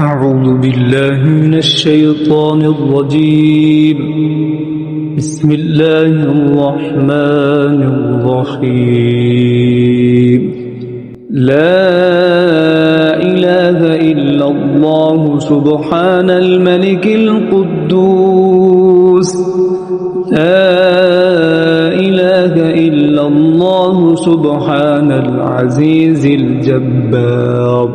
أعوذ بالله من الشيطان الرجيم. بسم الله الرحمن الرحيم. لا إله إلا الله سبحان الملك القدوس. لا إله إلا الله سبحان العزيز الجبار.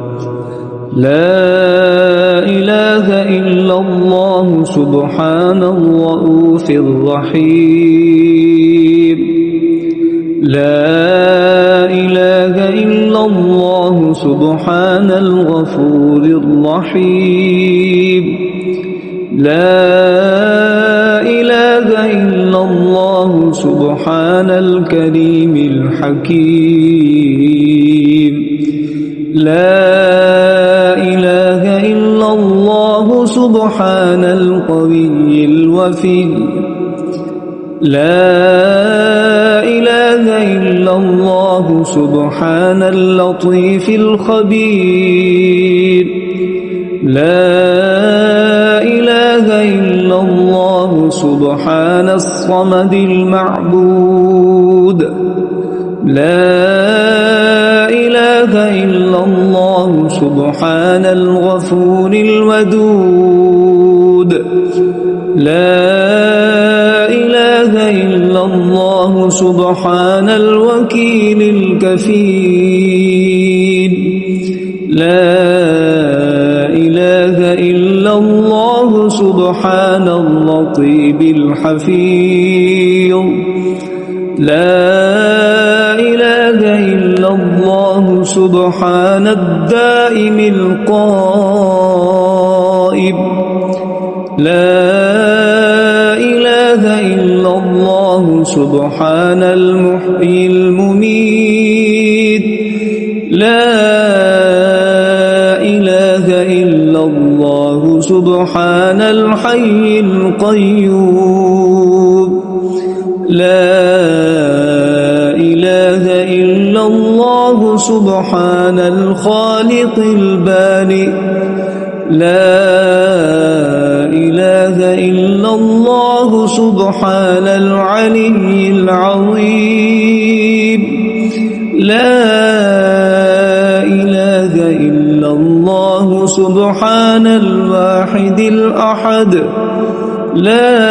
لا إله إلا الله سبحان الرؤوف الرحيم. لا إله إلا الله سبحان الغفور الرحيم. لا إله إلا الله سبحان الكريم الحكيم. لا إله إلا الله سبحان القوي الوفي. لا إله إلا الله سبحان اللطيف الخبير. لا إله إلا الله سبحان الصمد المعبود. لا إله إلا الله سبحان الغفور الودود. لا إله إلا الله سبحان الوكيل الكفيل. لا إله إلا الله سبحان اللطيف الحفيظ. لا إله إلا الله سبحان الدائم القائم. لا إله إلا الله سبحان المحيي المميت. لا إله إلا الله سبحان الحي القيوم. لا إله إلا الله سبحان الخالق البارئ. لا إله إلا الله سبحان العلي العظيم. لا إله إلا الله سبحان الواحد الأحد. لا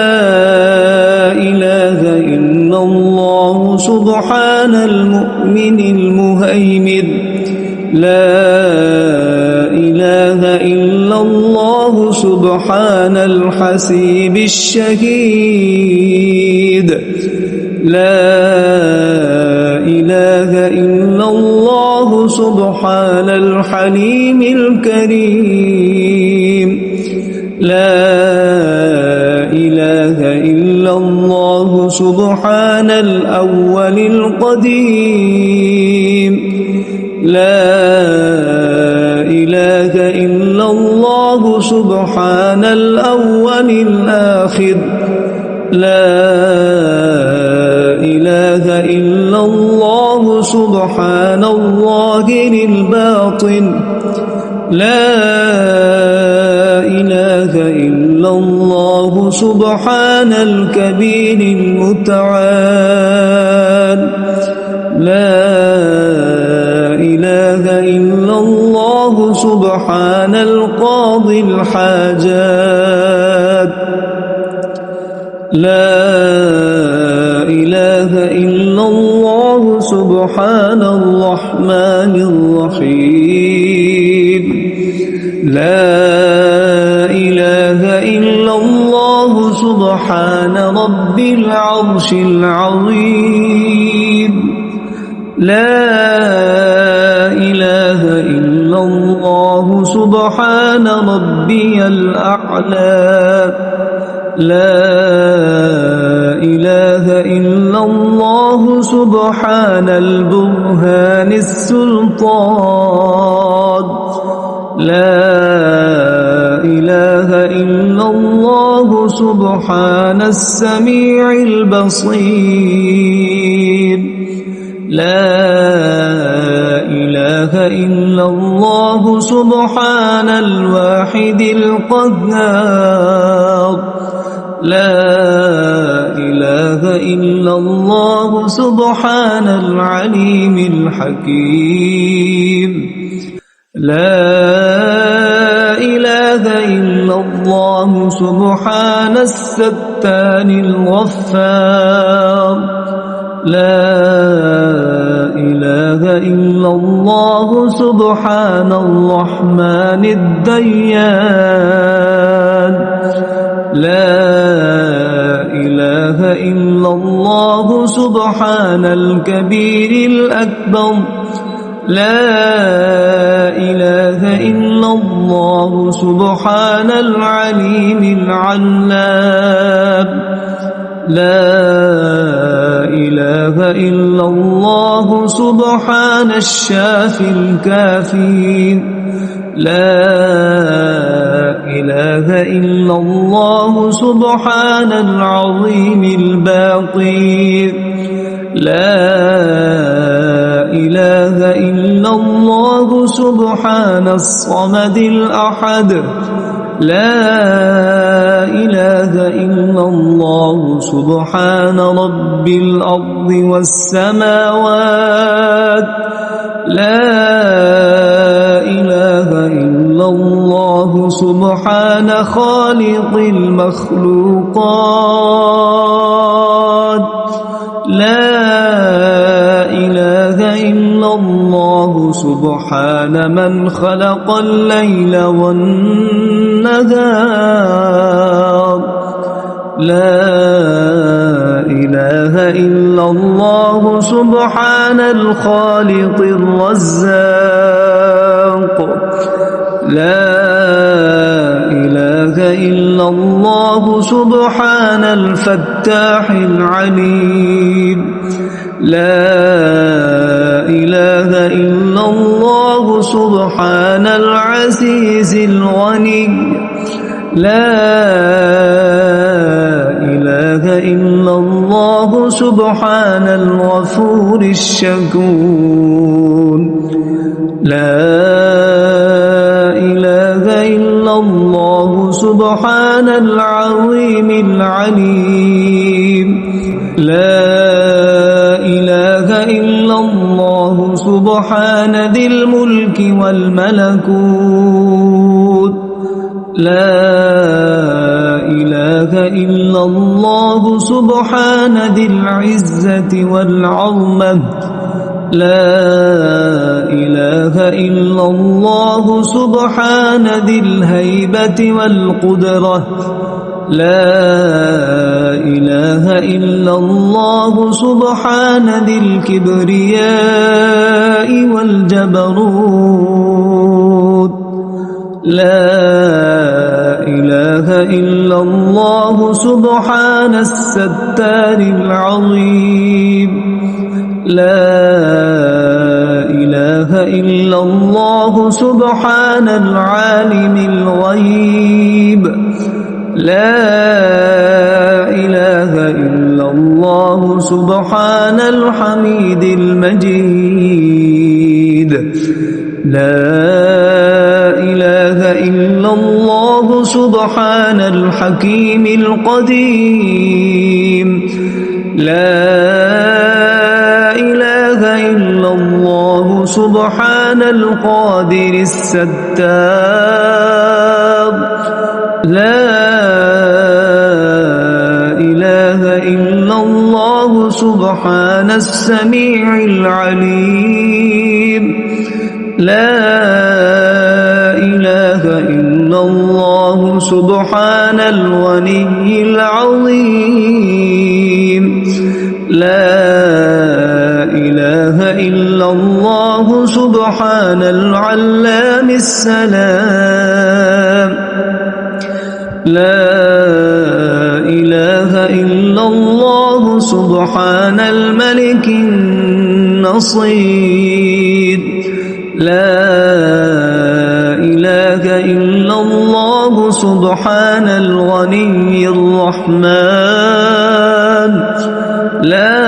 إله إلا الله سبحان المؤمن المهيمن. لا إله إلا الله سبحان الحسيب الشهيد. لا إله إلا الله سبحان الحليم الكريم. لا إله إلا الله سبحان الأول القديم. لا إله إلا الله سبحان الأول الآخر. لا إله إلا الله سبحان الظاهر الباطن. لا إله إلا الله سبحان الكبير المتعال. لا إله إلا الله سبحان القاضي الحاجات. لا إله إلا الله سبحان الرحمن الرحيم. لا إله إلا الله سبحان رب العرش العظيم. لا إله إلا الله سبحان ربي الأعلى. لا إله إلا الله سبحان البرهان السلطان. لا إله إلا الله سبحان السميع البصير. لا إله إله إلا الله سبحان الواحد القهار لا إله إلا الله سبحان العليم الحكيم لا إله إلا الله سبحان الستار الغفار لا إله إلا الله سبحان الرحمن الديان لا إله إلا الله سبحان الكبير الأكبر لا إله إلا الله سبحان العليم العلام لا إله إلا الله سبحان الشافي الكافي لا إله إلا الله سبحان العظيم الباقي لا إله إلا الله سبحان الصمد الأحد لا إله إلا الله سبحان رب الأرض والسماوات لا إله إلا الله سبحان خالق المخلوقات لا إله إلا الله سبحان من خلق الليل والنهار لا إله إلا الله سبحان الخالق الرزاق لا إله إلا الله سبحان الفتاح العليم لا إله إلا الله سبحان العزيز الغني لا إله إلا الله سبحان الغفور الشكور لا إله إلا الله سبحان العظيم العليم لا إله إلا الله سبحان ذي الملك والملكوت لا إله إلا الله سبحان ذي العزة والعظمة لا إله إلا الله سبحان ذي الهيبة والقدرة لا إله إلا الله سبحان ذي الكبرياء والجبروت لا إله إلا الله سبحان الستار العظيم لا إله إلا الله سبحان العالم الغيب لا إله إلا الله سبحان الحميد المجيد لا إله إلا الله سبحان الحكيم القديم لا إله إلا الله سبحان القادر الستار لا إله إلا الله سبحان السميع العليم لا إله إلا الله سبحان الغني العظيم لا إله إلا الله سبحان العلام السلام لا إله إلا الله سبحان الملك النصير لا إله إلا الله سبحان الغني الرحمن لا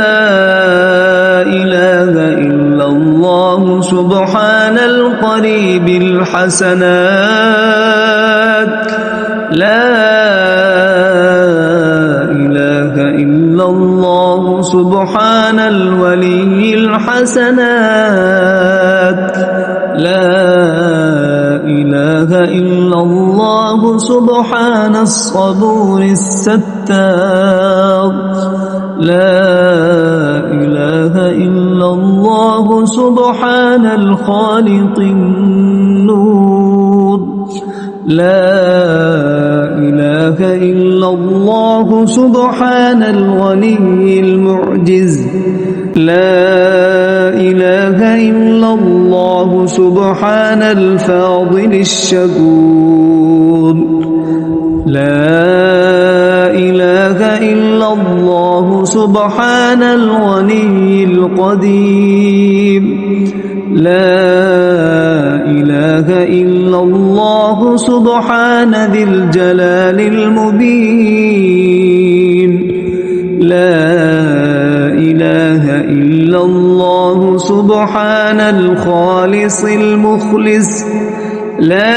إله إلا الله سبحان القريب الحسنات لا إله إلا الله سبحان الولي الحسنات لا إله إلا الله سبحان الصبور الستار لا إله إلا الله سبحان الخالق النور لا إله إلا الله سبحان الغني المعجز لا إله إلا الله سبحان الفاضل الشكور لا إله إلا الله سبحان الغني القديم لا إله إلا الله سبحان ذي الجلال المبين لا إله إلا الله سبحان الخالص المخلص لا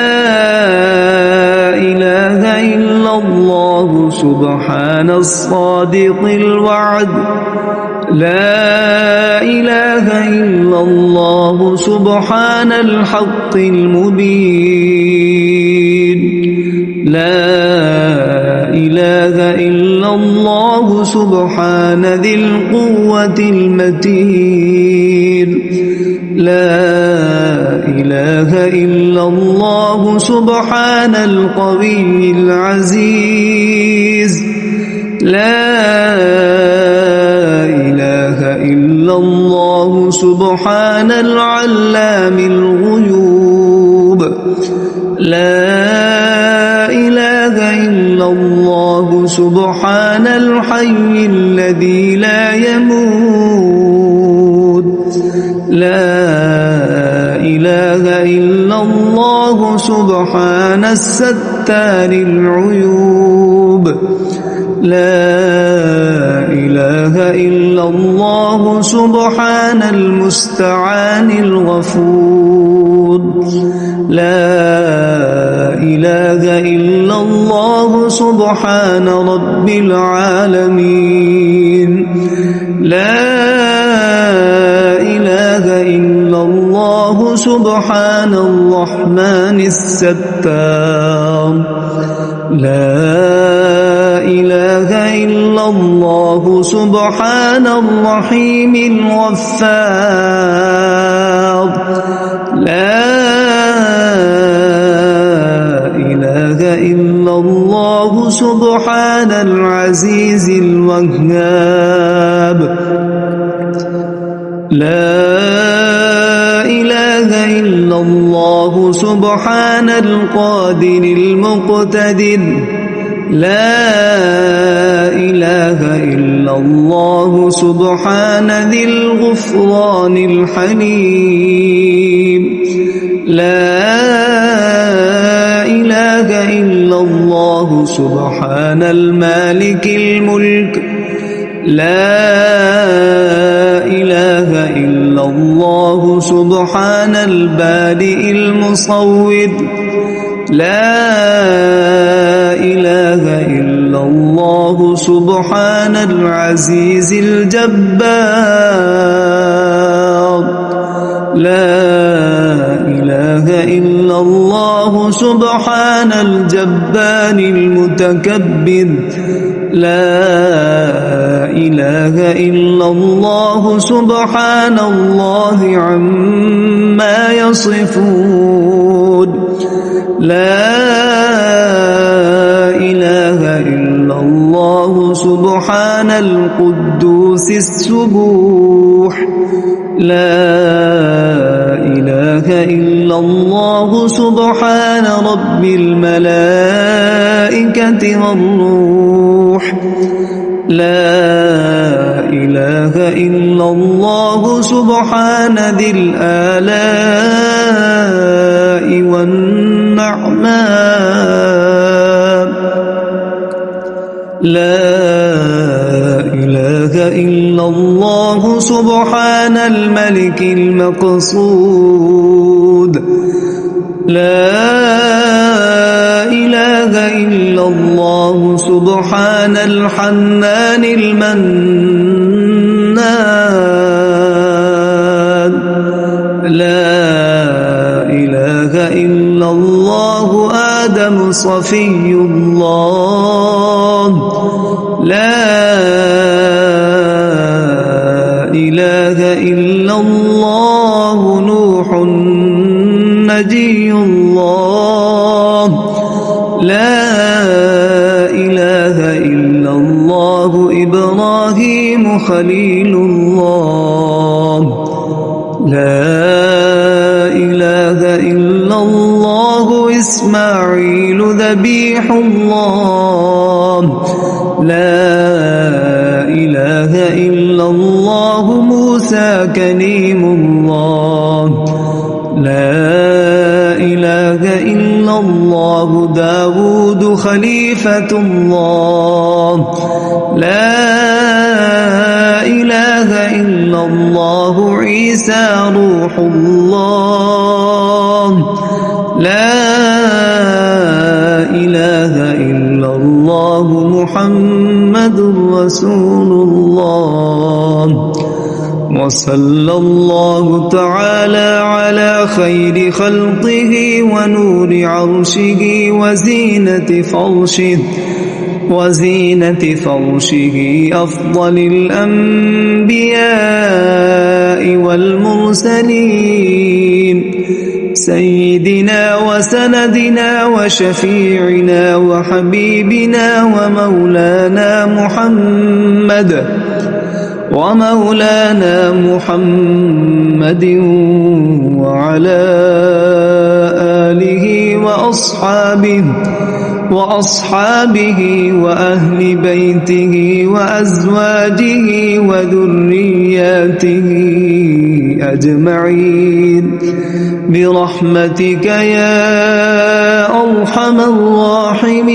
إله إلا الله سبحان الصادق الوعد لا إله إلا الله سبحان الحق المبين لا إله إلا الله سبحان ذي القوة المتين لا إله إلا الله سبحان القوي العزيز لا إله إلا الله سبحان العلام الغيوب لا إله إلا الله سبحان الحي الذي لا يموت لا إله إلا الله سبحان الستار العيوب لا إله إلا الله سبحان المستعان الغفور لا إله إلا الله سبحان رب العالمين لا إله إلا الله سبحان الرحمن الستار لا إله إلا الله سبحان الرحيم الغفار لا إله إلا الله سبحان العزيز الوهاب لا إله إلا الله سبحان القادر المقتدر لا إله إلا الله سبحان ذي الغفران الحليم لا إله إلا الله سبحان المالك الملك لا إله إلا الله سبحان البارئ المصور لا إله إلا الله سبحان العزيز الجبار لا إله إلا الله سبحان الجبار المتكبر لا إله إلا الله سبحان الله عما يصفون لا إله إلا الله سبحان القدوس السبوح لا إله إلا الله سبحان رب الملائكة والروح لا إله إلا الله سبحان ذي الآلاء والنعماء لا إله إله إلا الله سبحان الملك المقصود لا إله إلا الله سبحان الحنان المنان لا إله إلا الله آدم صفي الله لا إله إلا الله نوح نجي الله لا إله إلا الله إبراهيم خليل الله لا إله إلا الله إسماعيل ذبيح الله لا إله إلا الله موسى كليم الله لا إله إلا الله داود خليفة الله لا إله إلا الله عيسى روح الله لا إله إلا الله محمد رسول الله وصلى الله تعالى على خير خلقه ونور عرشه وزينة فرشه أفضل الأنبياء والمرسلين سيدنا وسندنا وشفيعنا وحبيبنا ومولانا محمد وعلى آله وأصحابه وأهل بيته وأزواجه وذرياته أجمعين برحمتك يا أرحم الراحمين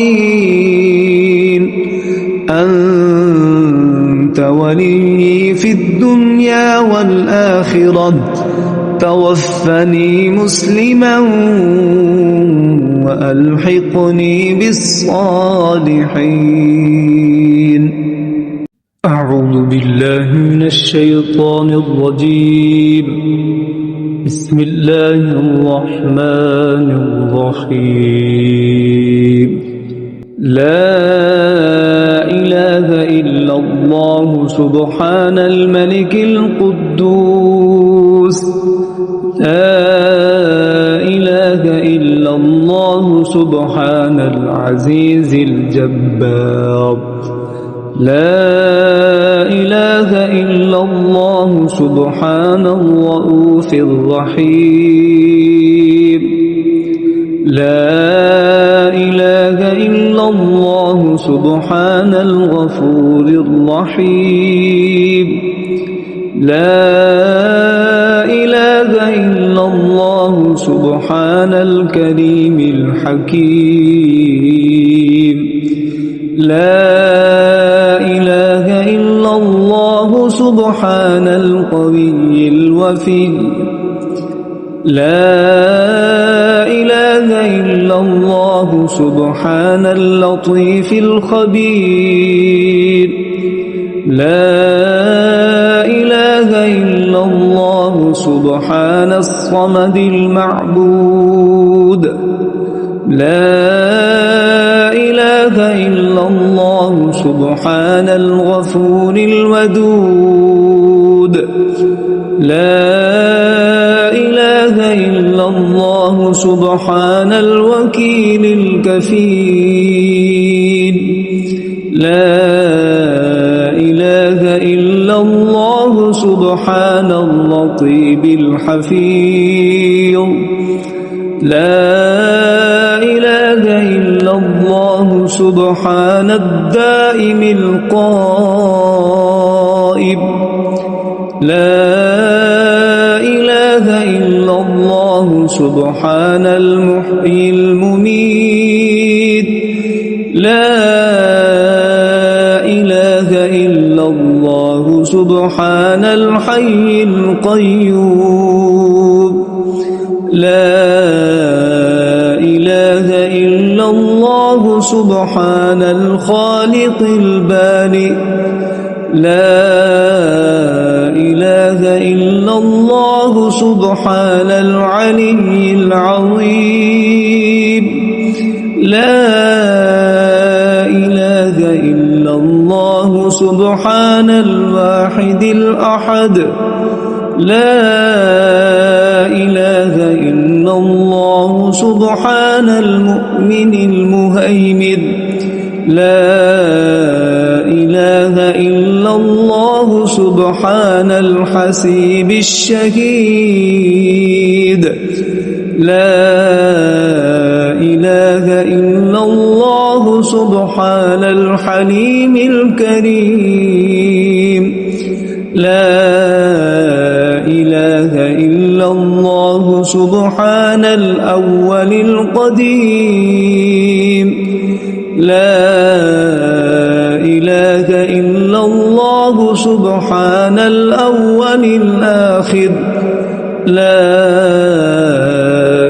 أنت ولي في الدنيا والآخرة توفني مسلما وألحقني بالصالحين أعوذ بالله من الشيطان الرجيم بسم الله الرحمن الرحيم لا إله إلا الله سبحان الملك القدوس لا إله إلا الله سبحان العزيز الجبار لا إله إلا الله سبحان الرؤوف الرحيم لا إله إلا الله سبحان الغفور الرحيم لا إله إلا الله سبحان الكريم الحكيم لا إله إلا الله سبحان القوي الوفي لا إله إلا الله سبحان اللطيف الخبير لا إله إلا الله سبحان الصمد المعبود لا إله إلا الله سبحان الغفور الودود لا إله إلا الله سبحان الوكيل الكفيل لا إله إلا الله سبحان اللطيف الحفيظ لا إله إلا الله سبحان الدائم القائم لا إله إلا الله سبحان المحيي المميت لا إله إلا الله سبحان الحي القيوم لا إله إلا الله سبحان الخالق البارئ لا إله إلا الله سبحان العلي العظيم لا إله إلا الله سبحان الواحد الأحد لا إله إلا الله سبحان المؤمن المهيمن لا إله إلا الله سبحان الحسيب الشهيد لا إله إلا الله سبحان الحليم الكريم لا إله إلا الله سبحان الأول القديم لا إله إلا الله سبحان الأول الآخر لا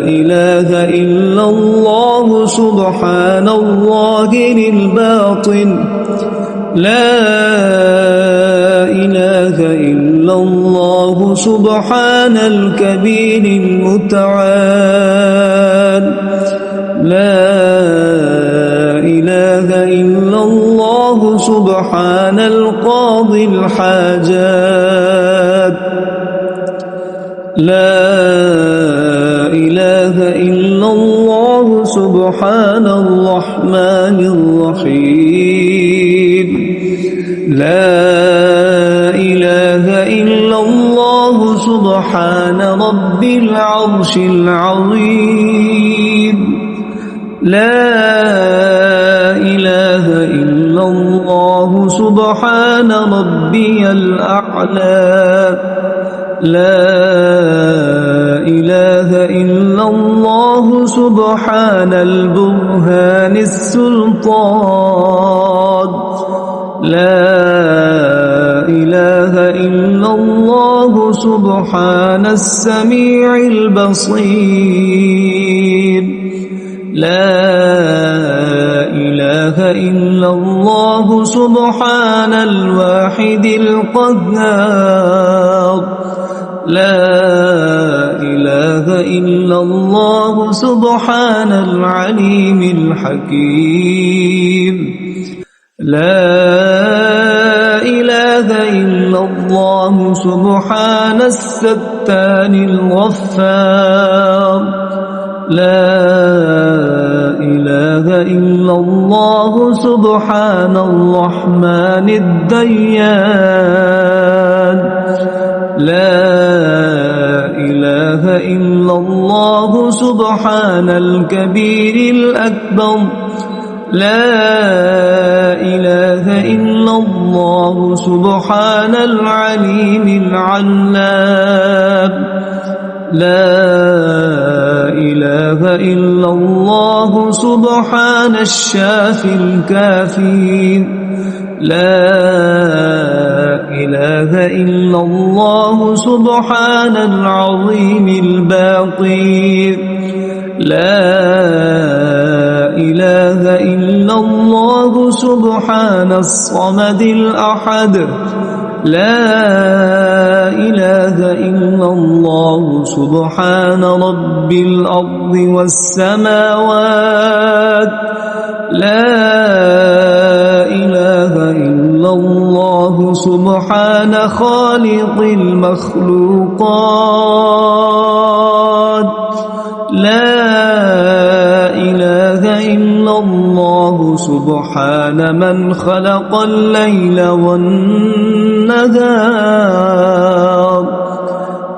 إله إلا الله سبحان الظاهر الباطن لا إله إلا الله سبحان الكبير المتعال لا إله إلا الله سبحان القاضي الحاجات لا إله إلا الله سبحان الرحمن الرحيم لا إله إلا الله سبحان رب العرش العظيم لا إله إلا الله سبحان ربي الأعلى لا إله إلا الله سبحان البرهان السلطان لا إله إلا الله سبحان السميع البصير لا إله إلا الله سبحان الواحد القهار لا إله إلا الله سبحان العليم الحكيم لا إله إلا الله سبحان الستان الغفار لا إله إلا الله سبحان الرحمن الديان لا إله إلا الله سبحان الكبير الأكبر لا إله إلا الله سبحان العليم العلام لا إله إلا الله سبحان الشافي الكافي لا إله إلا الله سبحان العظيم الباقي لا إله إلا الله سبحان الصمد الأحد لا إله إلا الله سبحان رب الأرض والسماوات لا إله إلا الله سبحان خالق المخلوقات لا إله إلا الله سبحان من خلق الليل والنهار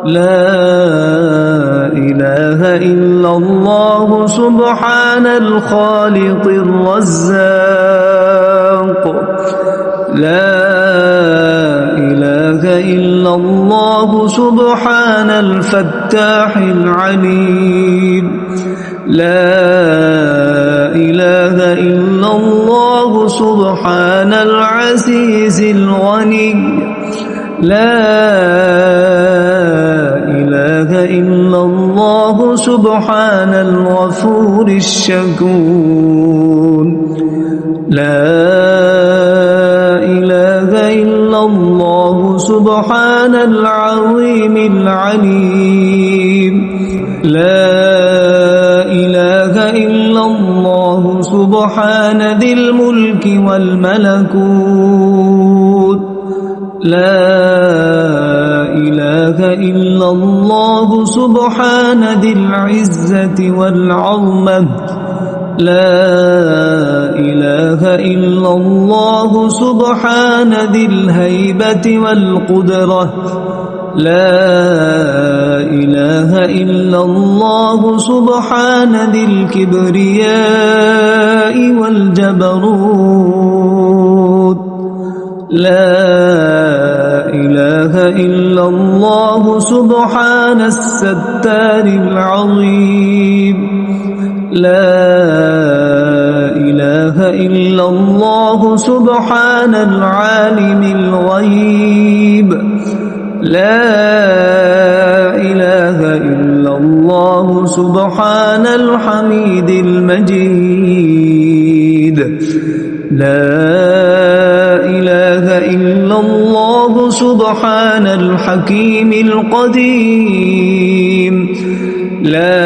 لا إله إلا الله سبحان الخالق الرزاق لا إله إلا الله سبحان الفتاح العليم لا إله إلا الله سبحان العزيز الغني لا إله إلا الله سبحان الغفور الشكور لا إله إلا الله سبحان العظيم العليم لا إله إلا الله سبحان ذي الملك والملكوت لا إله إلا الله سبحان ذي العزة والعظمة لا إله إلا الله سبحان ذي الهيبة والقدرة لا إله إلا الله سبحان ذي الكبرياء والجبروت لا إله إلا الله سبحان الستار العظيم لا إله إلا الله سبحان العالم الغيب لا إله إلا الله سبحان الحميد المجيد لا إله إلا الله سبحان الحكيم القديم لا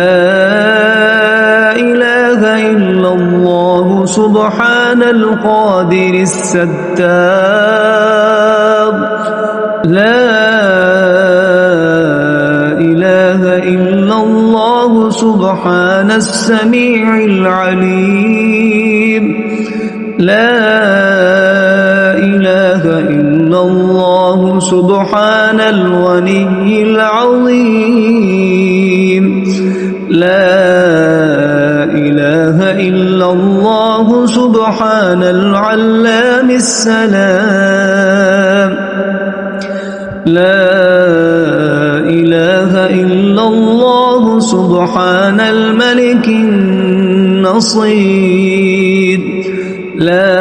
إله إلا الله سبحان القادر الستار لا إله إلا الله سبحان السميع العليم لا إله إلا الله سبحان الغني العظيم لا إله إلا الله سبحان العلام السلام لا إله إلا الله سبحان الملك النصير لا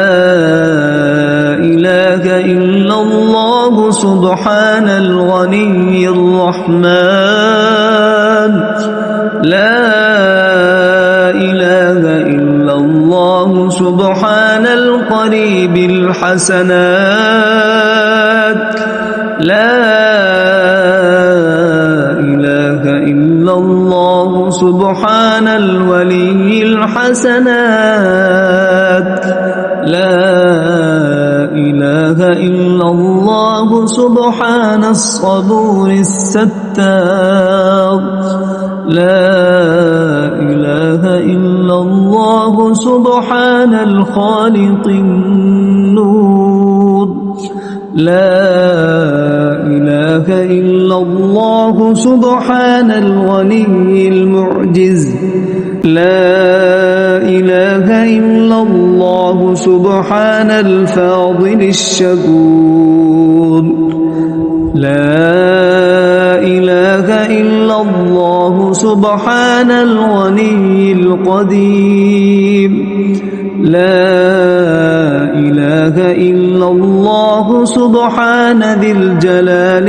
إله إلا الله سبحان الغني الرحمن لا إله إلا الله سبحان القريب الحسنات لا إله إلا الله سبحان الولي الحسنات لا إله إلا الله سبحان الصبور الستار لا إله إلا الله سبحان الخالق النور لا إله إلا الله سبحان الغني المعجز لا إله إلا الله سبحان الفاضل الشكور لا إله إلا الله سبحان الغني القديم لا إله إلا الله سبحان ذي الجلال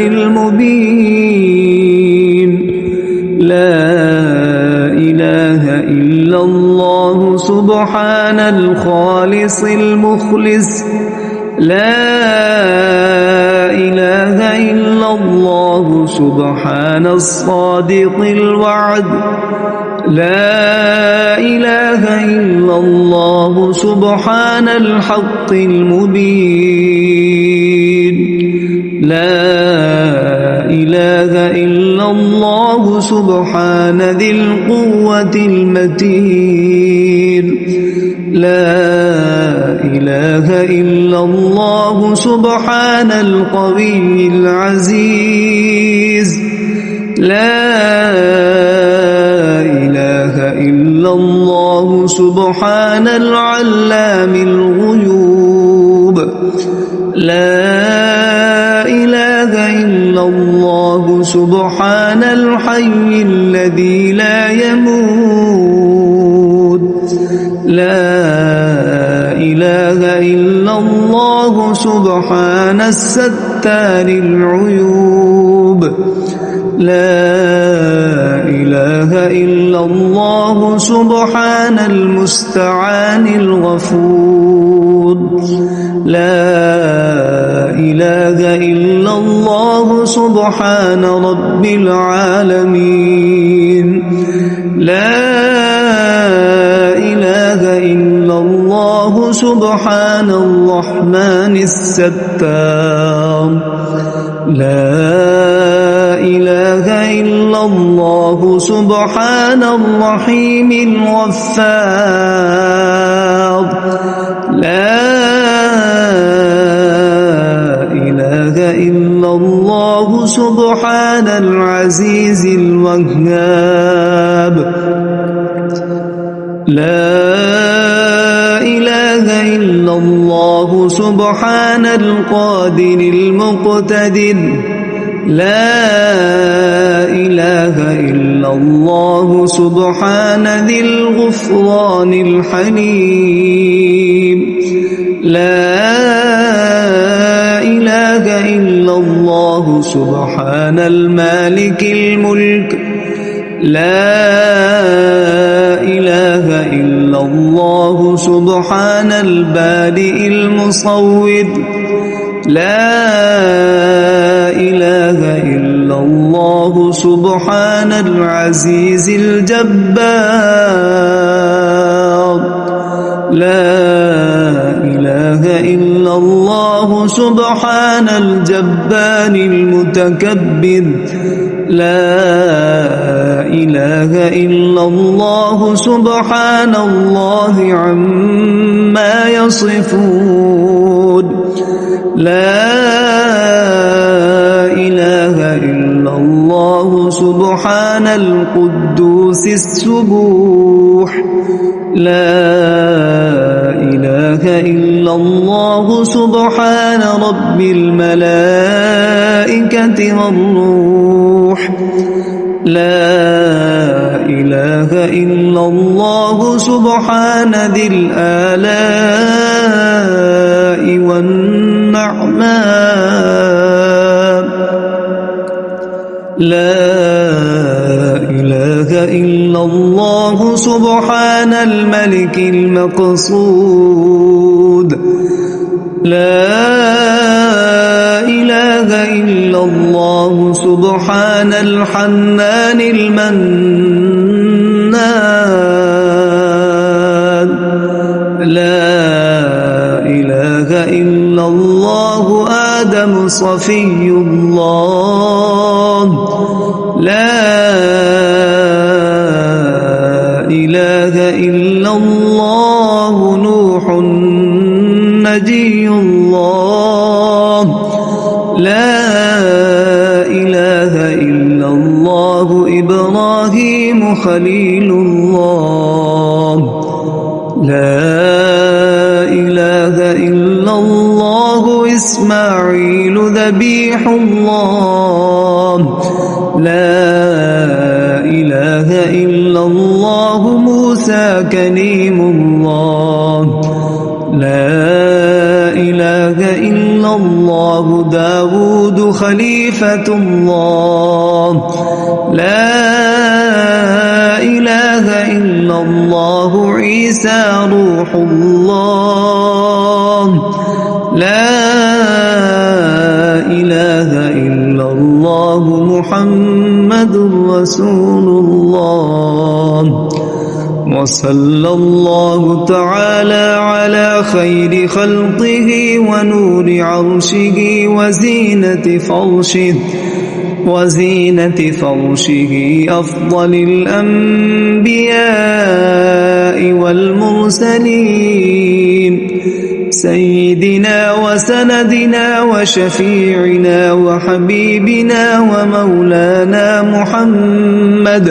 المبين لا إله إلا الله سبحان الخالص المخلص لا إله إلا الله سبحان الصادق الوعد لا إله إلا الله سبحان الحق المبين لا إله إلا الله سبحان ذي القوة المتين لا إله إلا الله سبحان القوي العزيز لا إله إلا الله سبحان العلام الغيوب لا إله إلا الله سبحان الحي الذي لا يموت لا إله إلا الله سبحان الستار العيوب لا إله إلا الله سبحان المستعان الغفور لا إله إلا الله سبحان رب العالمين لا إله إلا الله سبحان الرحمن الستار لا إله إلا الله سبحان الرحيم الغفار لا إله إلا الله سبحان العزيز الوهاب لا إله إلا الله سبحان القادر المقتدر لا إله إلا الله سبحان ذي الغفران الحليم لا إله إلا الله سبحان المالك الملك لا إله إلا الله سبحان البارئ المصور لا إله إلا الله سبحان العزيز الجبار لا إله إلا الله سبحان الجبار المتكبر لا إله إلا الله سبحان الله عما يصفون لا إله إلا الله سبحان القدوس السبوح لا إله إلا الله سبحان رب الملائكة والروح لا إله إلا الله سبحان ذي الآلاء والنعماء لا إله إلا الله سبحان الملك المقصود لا إله إلا الله سبحان الحنان المنان لا إله إلا الله آدم صفي الله لا إله إلا الله نوح نجي الله لا إله إلا الله إبراهيم خليل الله لا إله إلا الله إسماعيل ذبيح الله لا إله إلا الله موسى كليم الله لا إله إلا الله داود خليفة الله لا إله إلا الله عيسى روح الله لا إله إلا الله محمد رسول الله وصلى الله تعالى على خير خلقه ونور عرشه وزينة فرشه أفضل الأنبياء والمرسلين سيدنا وسندنا وشفيعنا وحبيبنا ومولانا محمد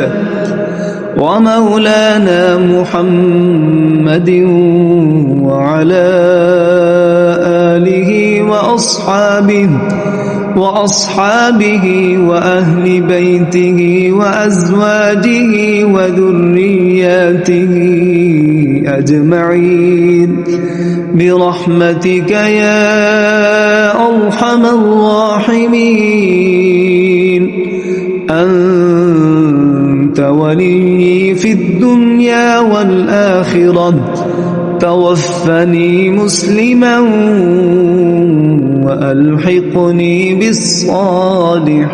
وعلى آله وأصحابه وأهل بيته وأزواجه وذرياته أجمعين برحمتك يا أرحم الراحمين. أنت ولي في الدنيا والآخرة توفني مسلما وألحقني بالصالحين.